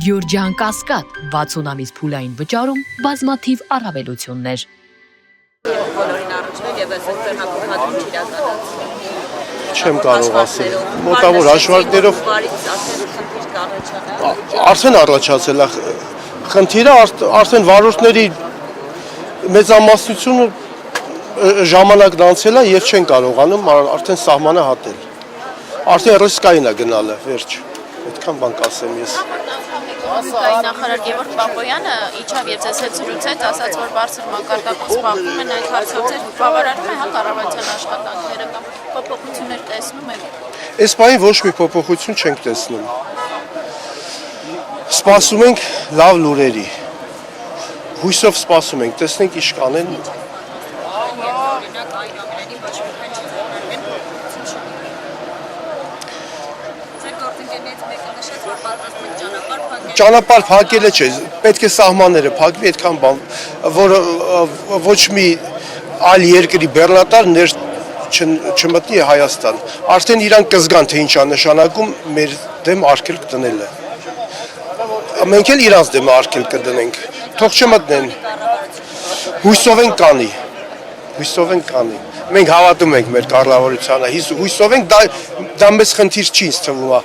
Գյուրջան Կասկադ 60 ամիս փուլային վճարում բազմաթիվ առավելություններ։ Բոլորին առնչվել եւ այս ձեռնարկատում իրականացնել։ Չեմ կարող ասել։ Մոտավոր հաշվարկներով արդեն առաջացել է խնդիրը, արդեն վարորդների մեծամասնությունը ժամանակն անցել է եւ չեն կարողանում արդեն սահմանը հատել։ Արդեն ռիսկային է գնալը, վերջ։ Այդքան բան կասեմ ես։ Նախարար Գևորգ Պապոյանը իջավ եւ ձեզ հետ զրուցեց, ասաց, որ բարձր մակարդակով զբաղվում են այդ հարցով, բավարարում է կառավարության աշխատանքները կամ փոփոխություններ տեսնում եք։ Այս բանի ոչ մի փոփոխություն չենք տեսնում։ Սպասում ենք լավ լուրերի։ Հույսով սպասում ենք, տեսնենք ինչ կանեն։ Ճանապարհ փակելը չէ, պետք է սահմանները փակվի, այդքան բան, որ ոչ մի այլ երկրի բեռնատար ներ չմտնի Հայաստան։ Արդեն իրանք կզգան, թե ինչ է նշանակում մեր դեմ արգելք դնելը։ Մենք էլ իրանց դեմ արգելք կդնենք, թող չմտնեն։ Հույսով ենք կանի։ Հույսով ենք կանի։ Մենք հավատում ենք մեր կառավարությանը, հույսով ենք դա մեծ խնդիր չի ինձ թվում է։